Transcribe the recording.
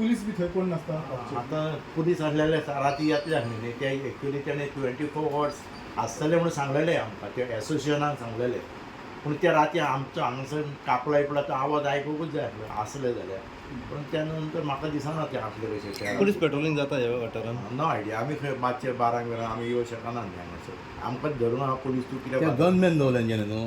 police बी थंय कोण नासता आतां पुलीस आसलेले राती येतले न्ही ते एक्चुली तेणे 24 hours आसतले म्हणून सांगलेले आमकां ते एसोसिएशनान सांगलेले पूण ते राती आमचो हांगासर कापला इपला तो आवाज आयकूंकूच जाय आसलो आसले जाल्यार पूण त्या नंतर म्हाका दिसना ते आसले कशें पुलीस पेट्रोलिंग जाता ह्या वाठारान नो आयडिया आमी खंय मातशे 12 बिरां आमी येवं शकना न्ही हांगासर आमकां धरून आहा पुलीस तूं ते कित्याक गनमॅन दवरले न्हू